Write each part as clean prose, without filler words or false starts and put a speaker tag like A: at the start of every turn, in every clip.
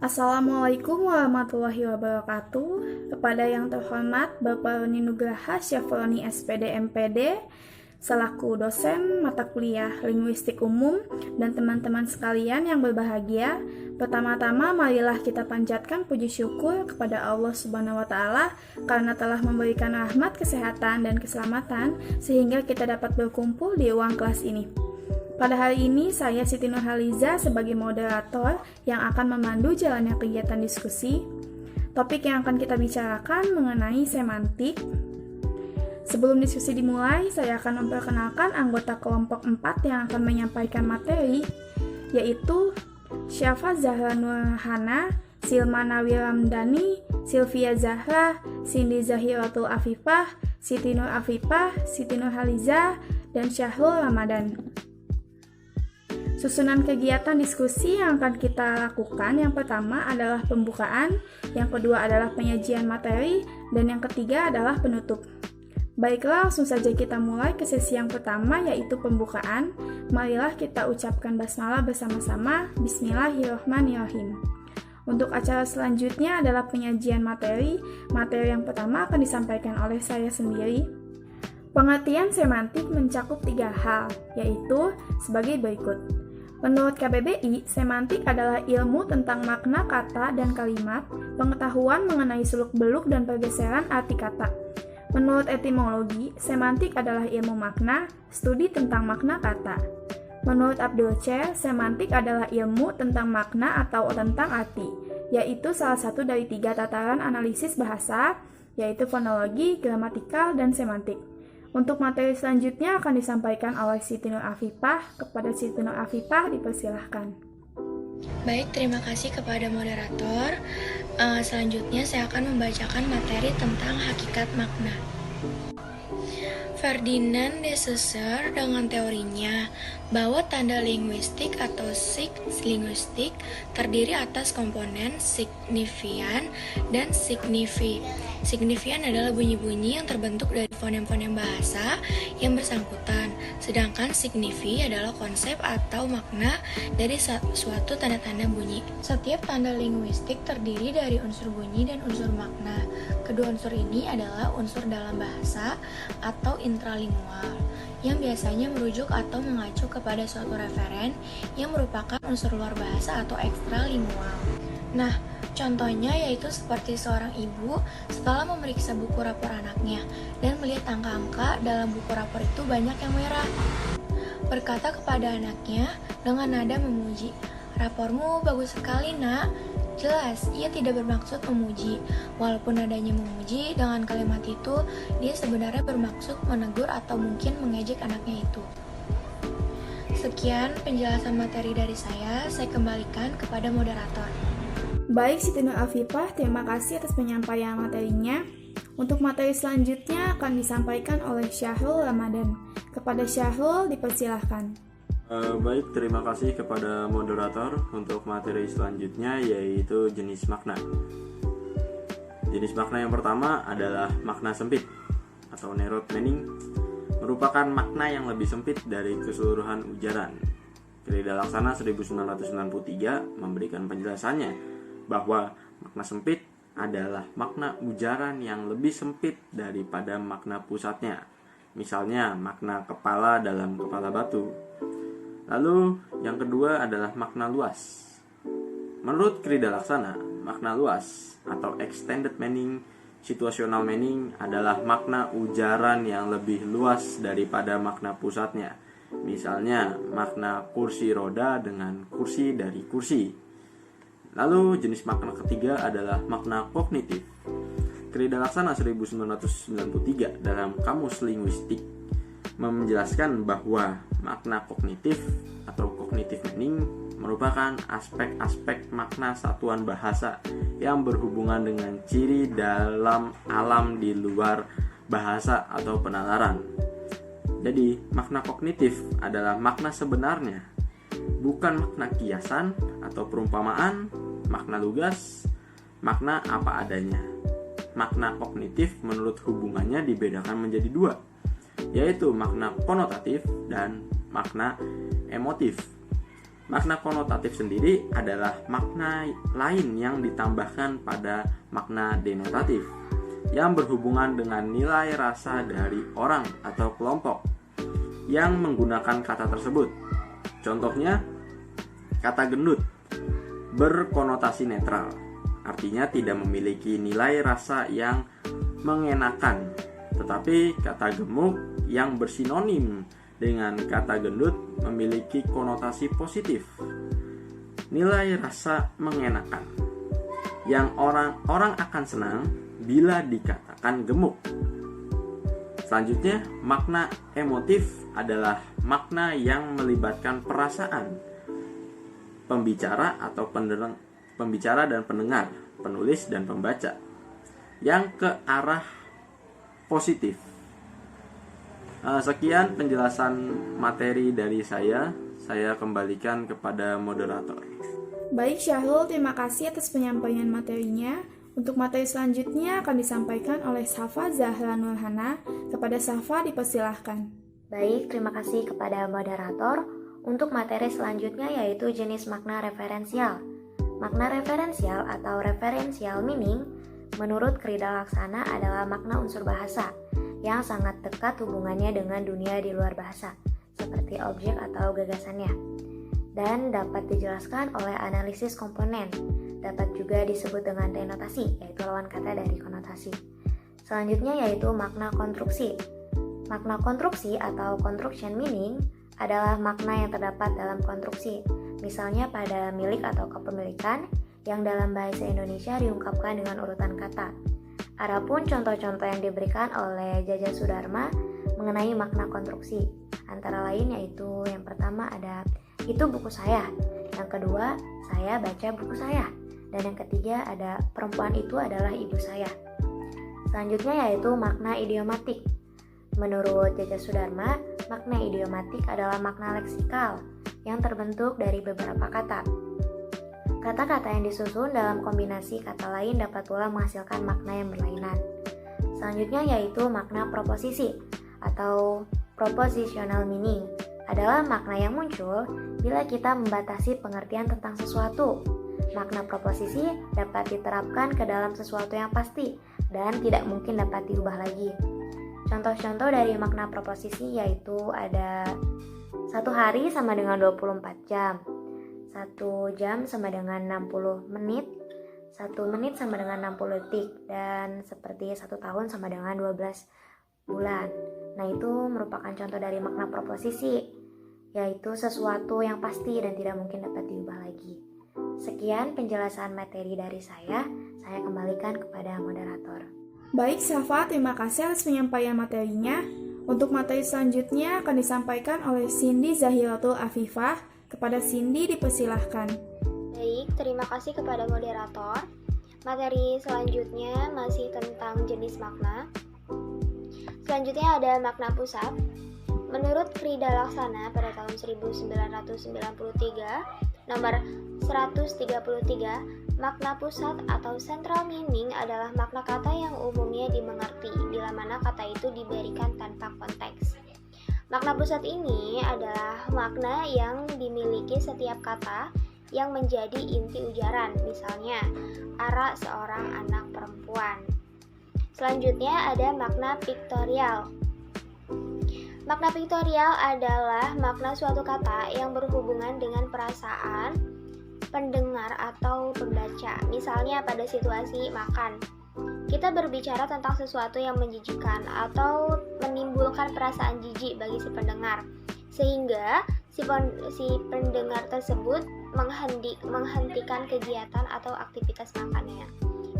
A: Assalamualaikum warahmatullahi wabarakatuh. Kepada yang terhormat Bapak Roni Nugraha Syafroni SPD MPD selaku dosen mata kuliah Linguistik Umum dan teman-teman sekalian yang berbahagia, pertama-tama marilah kita panjatkan puji syukur kepada Allah Subhanahu wa taala karena telah memberikan rahmat, kesehatan dan keselamatan sehingga kita dapat berkumpul di ruang kelas ini. Pada hari ini, saya Siti Nurhaliza sebagai moderator yang akan memandu jalannya kegiatan diskusi. Topik yang akan kita bicarakan mengenai semantik. Sebelum diskusi dimulai, saya akan memperkenalkan anggota kelompok 4 yang akan menyampaikan materi, yaitu Syafa Zahra Nurhana, Silmana Wiramdani, Sylvia Zahra, Cindy Zahiratul Afifah, Siti Nur Afifah, Siti Nurhaliza, dan Syahrul Ramadan. Susunan kegiatan diskusi yang akan kita lakukan, yang pertama adalah pembukaan, yang kedua adalah penyajian materi, dan yang ketiga adalah penutup. Baiklah, langsung saja kita mulai ke sesi yang pertama, yaitu pembukaan. Marilah kita ucapkan basmalah bersama-sama. Bismillahirrahmanirrahim. Untuk acara selanjutnya adalah penyajian materi. Materi yang pertama akan disampaikan oleh saya sendiri. Pengertian semantik mencakup 3 hal, yaitu sebagai berikut. Menurut KBBI, semantik adalah ilmu tentang makna kata dan kalimat, pengetahuan mengenai seluk-beluk dan pergeseran arti kata. Menurut etimologi, semantik adalah ilmu makna, studi tentang makna kata. Menurut Abdul Chair, semantik adalah ilmu tentang makna atau tentang arti, yaitu salah satu dari 3 tataran analisis bahasa, yaitu fonologi, gramatikal, dan semantik. Untuk materi selanjutnya akan disampaikan oleh Siti Nur Afifah. Kepada Siti Nur Afifah dipersilahkan.
B: Baik, terima kasih kepada moderator. Selanjutnya saya akan membacakan materi tentang hakikat makna. Ferdinand de Saussure dengan teorinya bahwa tanda linguistik atau linguistik terdiri atas komponen signifian dan signifi. Signifian adalah bunyi-bunyi yang terbentuk dari fonem-fonem bahasa yang bersangkutan, sedangkan signifi adalah konsep atau makna dari suatu tanda-tanda bunyi. Setiap tanda linguistik terdiri dari unsur bunyi dan unsur makna. Kedua unsur ini adalah unsur dalam bahasa atau intralingual, yang biasanya merujuk atau mengacu kepada suatu referen yang merupakan unsur luar bahasa atau ekstralingual. Nah, contohnya yaitu seperti seorang ibu setelah memeriksa buku rapor anaknya dan melihat angka-angka dalam buku rapor itu banyak yang merah. Berkata kepada anaknya dengan nada memuji, "Rapormu bagus sekali, Nak." Jelas, ia tidak bermaksud memuji. Walaupun nadanya memuji, dengan kalimat itu dia sebenarnya bermaksud menegur atau mungkin mengejek anaknya itu. Sekian penjelasan materi dari saya kembalikan kepada moderator.
A: Baik, Siti Nur Afifah, terima kasih atas penyampaian materinya. Untuk materi selanjutnya akan disampaikan oleh Syahrul Ramadan. Kepada Syahrul, dipersilahkan.
C: Baik, terima kasih kepada moderator. Untuk materi selanjutnya yaitu jenis makna. Jenis makna yang pertama adalah makna sempit atau narrow meaning, merupakan makna yang lebih sempit dari keseluruhan ujaran. Krida Laksana 1993 memberikan penjelasannya bahwa makna sempit adalah makna ujaran yang lebih sempit daripada makna pusatnya. Misalnya makna kepala dalam kepala batu. Lalu yang kedua adalah makna luas. Menurut Krida Laksana, makna luas atau extended meaning, situational meaning adalah makna ujaran yang lebih luas daripada makna pusatnya. Misalnya makna kursi roda dengan kursi dari kursi. Lalu jenis makna ketiga adalah makna kognitif. Krida Laksana 1993 dalam Kamus Linguistik menjelaskan bahwa makna kognitif atau cognitive meaning merupakan aspek-aspek makna satuan bahasa yang berhubungan dengan ciri dalam alam di luar bahasa atau penalaran. Jadi, makna kognitif adalah makna sebenarnya, bukan makna kiasan atau perumpamaan, makna lugas, makna apa adanya. Makna kognitif menurut hubungannya dibedakan menjadi 2, yaitu makna konotatif dan makna emotif. Makna konotatif sendiri adalah makna lain yang ditambahkan pada makna denotatif yang berhubungan dengan nilai rasa dari orang atau kelompok yang menggunakan kata tersebut. Contohnya, kata gendut berkonotasi netral, artinya tidak memiliki nilai rasa yang mengenakan. Tetapi kata gemuk yang bersinonim dengan kata gendut memiliki konotasi positif, nilai rasa mengenakan, yang orang akan senang bila dikatakan gemuk. Selanjutnya, makna emotif adalah makna yang melibatkan perasaan pembicara atau pembicara dan pendengar, penulis dan pembaca, yang ke arah positif. Sekian penjelasan materi dari saya kembalikan kepada moderator.
A: Baik Syahrul, terima kasih atas penyampaian materinya. Untuk materi selanjutnya akan disampaikan oleh Safa Zahra Nurhana. Kepada Safa dipersilahkan.
D: Baik, terima kasih kepada moderator. Untuk materi selanjutnya yaitu jenis makna referensial. Makna referensial atau referential meaning menurut Krida Laksana adalah makna unsur bahasa yang sangat dekat hubungannya dengan dunia di luar bahasa, seperti objek atau gagasannya, dan dapat dijelaskan oleh analisis komponen. Dapat juga disebut dengan denotasi, yaitu lawan kata dari konotasi. Selanjutnya yaitu makna konstruksi. Makna konstruksi atau construction meaning adalah makna yang terdapat dalam konstruksi, misalnya pada milik atau kepemilikan yang dalam bahasa Indonesia diungkapkan dengan urutan kata. Adapun contoh-contoh yang diberikan oleh Jaja Sudarma mengenai makna konstruksi, antara lain yaitu yang pertama ada itu buku saya, yang kedua saya baca buku saya, dan yang ketiga ada perempuan itu adalah ibu saya. Selanjutnya yaitu makna idiomatik. Menurut Jaja Sudarma, makna idiomatik adalah makna leksikal yang terbentuk dari beberapa kata. Kata-kata yang disusun dalam kombinasi kata lain dapat pula menghasilkan makna yang berlainan. Selanjutnya yaitu makna proposisi atau propositional meaning adalah makna yang muncul bila kita membatasi pengertian tentang sesuatu. Makna proposisi dapat diterapkan ke dalam sesuatu yang pasti dan tidak mungkin dapat diubah lagi. Contoh-contoh dari makna proposisi yaitu ada 1 hari sama dengan 24 jam, 1 jam sama dengan 60 menit, 1 menit sama dengan 60 detik, dan seperti 1 tahun sama dengan 12 bulan. Nah, itu merupakan contoh dari makna proposisi, yaitu sesuatu yang pasti dan tidak mungkin dapat diubah lagi. Sekian penjelasan materi dari saya kembalikan kepada moderator.
A: Baik Safa, terima kasih atas penyampaian materinya. Untuk materi selanjutnya akan disampaikan oleh Cindy Zahiratul Afifah. Kepada Cindy dipersilahkan.
E: Baik, terima kasih kepada moderator. Materi selanjutnya masih tentang jenis makna. Selanjutnya ada makna pusat. Menurut Krida Laksana pada tahun 1993, nomor 133, makna pusat atau central meaning adalah makna kata yang umumnya dimengerti bila mana kata itu diberikan tanpa konteks. Makna pusat ini adalah makna yang dimiliki setiap kata yang menjadi inti ujaran, misalnya Ara seorang anak perempuan. Selanjutnya ada makna piktorial. Makna piktorial adalah makna suatu kata yang berhubungan dengan perasaan pendengar atau pembaca. Misalnya pada situasi makan, kita berbicara tentang sesuatu yang menjijikkan atau menimbulkan perasaan jijik bagi si pendengar, sehingga si pendengar tersebut menghentikan kegiatan atau aktivitas makannya.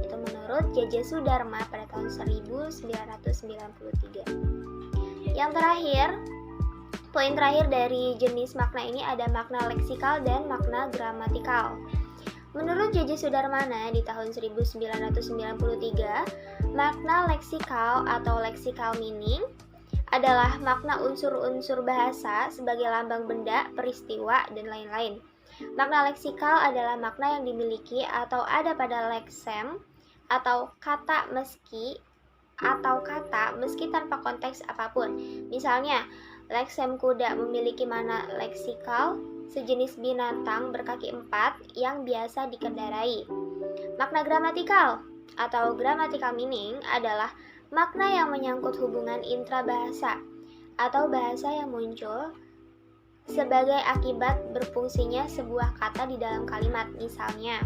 E: Itu menurut Jaja Sudarma pada tahun 1993. Yang terakhir, poin terakhir dari jenis makna ini ada makna leksikal dan makna gramatikal. Menurut Jaja Sudarmana di tahun 1993, makna leksikal atau lexical meaning adalah makna unsur-unsur bahasa sebagai lambang benda, peristiwa, dan lain-lain. Makna leksikal adalah makna yang dimiliki atau ada pada leksem atau kata meski tanpa konteks apapun. Misalnya, leksem kuda memiliki makna leksikal, sejenis binatang berkaki 4 yang biasa dikendarai. Makna gramatikal atau grammatical meaning adalah makna yang menyangkut hubungan intrabahasa atau bahasa yang muncul sebagai akibat berfungsinya sebuah kata di dalam kalimat. Misalnya,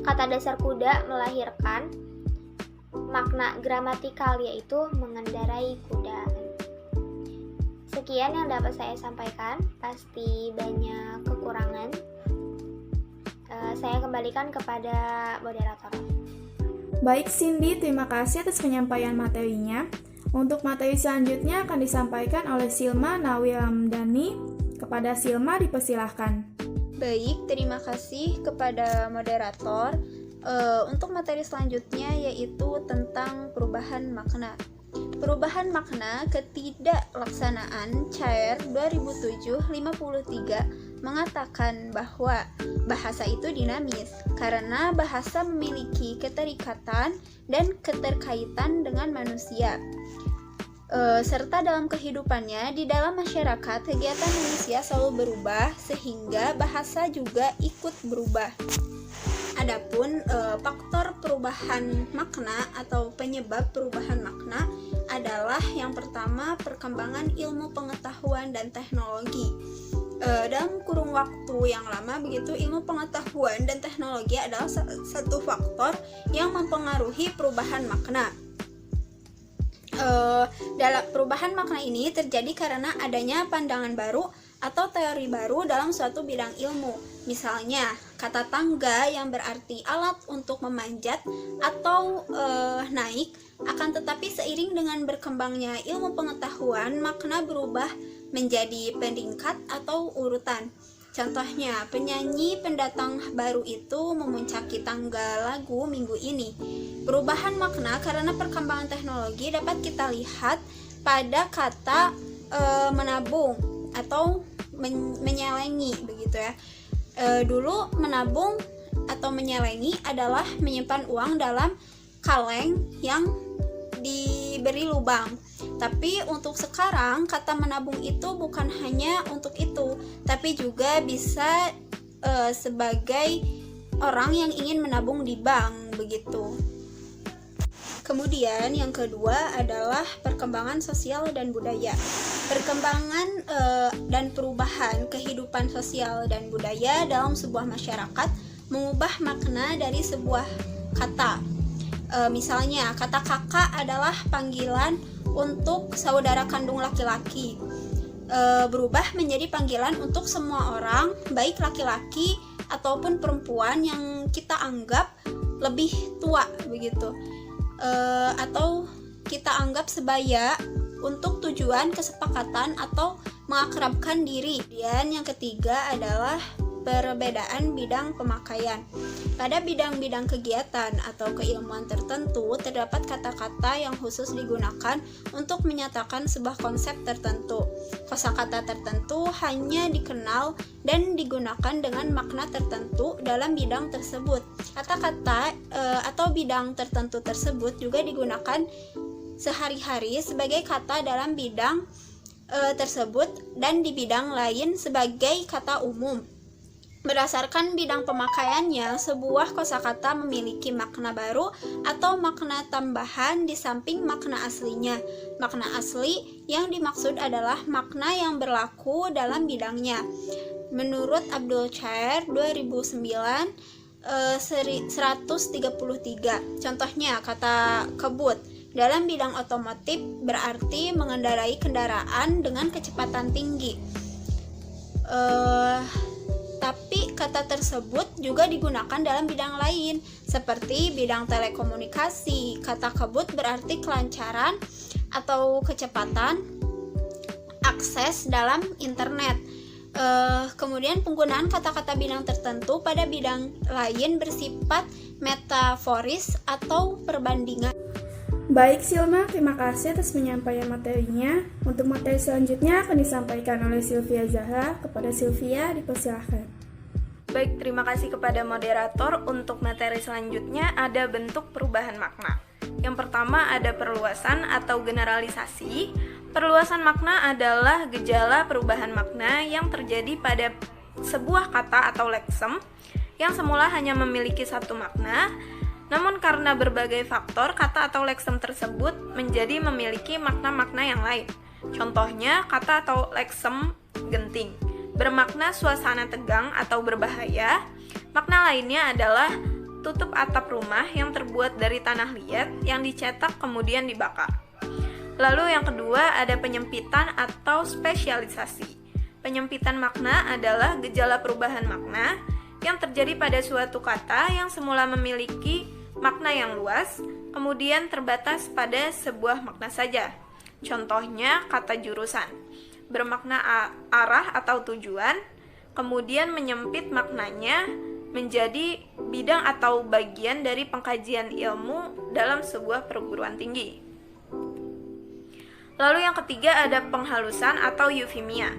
E: kata dasar kuda melahirkan makna gramatikal yaitu mengendarai kuda. Sekian yang dapat saya sampaikan, pasti banyak kekurangan. Saya kembalikan kepada moderator.
A: Baik Cindy, terima kasih atas penyampaian materinya. Untuk materi selanjutnya akan disampaikan oleh Silma Nawiramdhani. Kepada Silma dipersilahkan.
F: Baik, terima kasih kepada moderator. Untuk materi selanjutnya yaitu tentang perubahan makna. Perubahan makna ketidaklaksanaan CAIR 2007-53 mengatakan bahwa bahasa itu dinamis karena bahasa memiliki keterikatan dan keterkaitan dengan manusia. Serta dalam kehidupannya di dalam masyarakat, kegiatan manusia selalu berubah sehingga bahasa juga ikut berubah. Adapun faktor perubahan makna atau penyebab perubahan makna adalah yang pertama perkembangan ilmu pengetahuan dan teknologi. Dalam kurun waktu yang lama begitu, ilmu pengetahuan dan teknologi adalah satu faktor yang mempengaruhi perubahan makna. Dalam perubahan makna ini terjadi karena adanya pandangan baru atau teori baru dalam suatu bidang ilmu. Misalnya, kata tangga yang berarti alat untuk memanjat atau naik, akan tetapi seiring dengan berkembangnya ilmu pengetahuan, makna berubah menjadi peningkat atau urutan. Contohnya, penyanyi pendatang baru itu memuncaki tangga lagu minggu ini. Perubahan makna karena perkembangan teknologi dapat kita lihat pada kata menabung atau menyelengi begitu ya. Dulu menabung atau menyelengi adalah menyimpan uang dalam kaleng yang diberi lubang. Tapi untuk sekarang kata menabung itu bukan hanya untuk itu, tapi juga bisa sebagai orang yang ingin menabung di bank begitu. Kemudian yang kedua adalah perkembangan sosial dan budaya. Perkembangan dan perubahan kehidupan sosial dan budaya dalam sebuah masyarakat mengubah makna dari sebuah kata. Misalnya, kata kakak adalah panggilan untuk saudara kandung laki-laki. Berubah menjadi panggilan untuk semua orang, baik laki-laki ataupun perempuan yang kita anggap lebih tua begitu. Atau kita anggap sebaya untuk tujuan kesepakatan atau mengakrabkan diri. Dan yang ketiga adalah perbedaan bidang pemakaian. Pada bidang-bidang kegiatan atau keilmuan tertentu, terdapat kata-kata yang khusus digunakan untuk menyatakan sebuah konsep tertentu. Kosakata tertentu hanya dikenal dan digunakan dengan makna tertentu dalam bidang tersebut. Kata-kata atau bidang tertentu tersebut juga digunakan sehari-hari sebagai kata dalam bidang tersebut dan di bidang lain sebagai kata umum. Berdasarkan bidang pemakaiannya, sebuah kosakata memiliki makna baru atau makna tambahan di samping makna aslinya. Makna asli yang dimaksud adalah makna yang berlaku dalam bidangnya. Menurut Abdul Chair 2009 133. Contohnya kata kebut dalam bidang otomotif berarti mengendarai kendaraan dengan kecepatan tinggi. Tapi kata tersebut juga digunakan dalam bidang lain, seperti bidang telekomunikasi. Kata kebut berarti kelancaran atau kecepatan akses dalam internet. Kemudian penggunaan kata-kata bidang tertentu pada bidang lain bersifat metaforis atau perbandingan.
A: Baik Silma, terima kasih atas penyampaian materinya. Untuk materi selanjutnya akan disampaikan oleh Sylvia Zahra. Kepada Sylvia, dipersilahkan.
G: Baik, terima kasih kepada moderator. Untuk materi selanjutnya ada bentuk perubahan makna. Yang pertama ada perluasan atau generalisasi. Perluasan makna adalah gejala perubahan makna yang terjadi pada sebuah kata atau leksem yang semula hanya memiliki satu makna, namun karena berbagai faktor, kata atau leksem tersebut menjadi memiliki makna-makna yang lain. Contohnya, kata atau leksem genting bermakna suasana tegang atau berbahaya. Makna lainnya adalah tutup atap rumah yang terbuat dari tanah liat yang dicetak kemudian dibakar. Lalu yang kedua ada penyempitan atau spesialisasi. Penyempitan makna adalah gejala perubahan makna yang terjadi pada suatu kata yang semula memiliki makna yang luas, kemudian terbatas pada sebuah makna saja. Contohnya kata jurusan, bermakna arah atau tujuan, kemudian menyempit maknanya menjadi bidang atau bagian dari pengkajian ilmu dalam sebuah perguruan tinggi. Lalu yang ketiga ada penghalusan atau eufemia.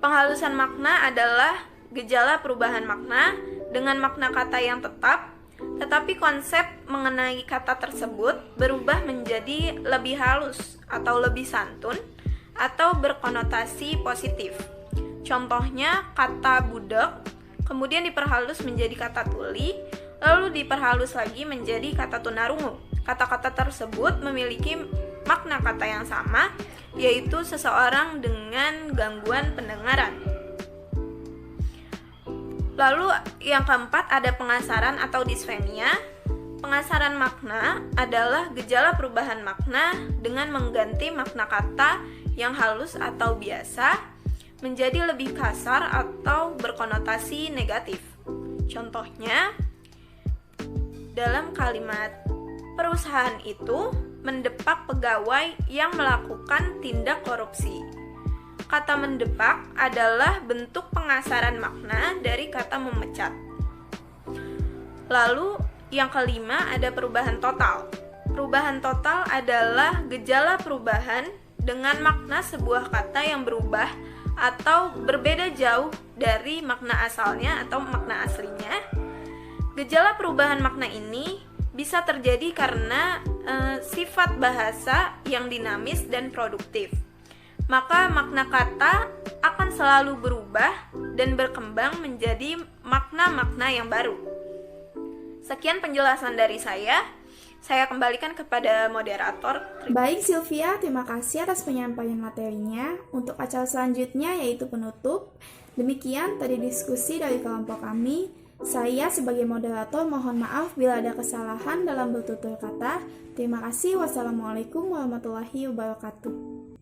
G: Penghalusan makna adalah gejala perubahan makna dengan makna kata yang tetap, tetapi konsep mengenai kata tersebut berubah menjadi lebih halus atau lebih santun atau berkonotasi positif. Contohnya kata budak kemudian diperhalus menjadi kata tuli, lalu diperhalus lagi menjadi kata tunarungu. Kata-kata tersebut memiliki makna kata yang sama, yaitu seseorang dengan gangguan pendengaran. Lalu yang keempat ada pengasaran atau disfemia. Pengasaran makna adalah gejala perubahan makna dengan mengganti makna kata yang halus atau biasa menjadi lebih kasar atau berkonotasi negatif. Contohnya, dalam kalimat perusahaan itu mendepak pegawai yang melakukan tindak korupsi. Kata mendepak adalah bentuk pengasaran makna dari kata memecat. Lalu yang kelima ada perubahan total. Perubahan total adalah gejala perubahan dengan makna sebuah kata yang berubah atau berbeda jauh dari makna asalnya atau makna aslinya. Gejala perubahan makna ini bisa terjadi karena sifat bahasa yang dinamis dan produktif. Maka makna kata akan selalu berubah dan berkembang menjadi makna-makna yang baru. Sekian penjelasan dari saya kembalikan kepada moderator.
A: Baik Sylvia, terima kasih atas penyampaian materinya. Untuk acara selanjutnya yaitu penutup. Demikian tadi diskusi dari kelompok kami. Saya sebagai moderator mohon maaf bila ada kesalahan dalam bertutur kata. Terima kasih. Wassalamualaikum warahmatullahi wabarakatuh.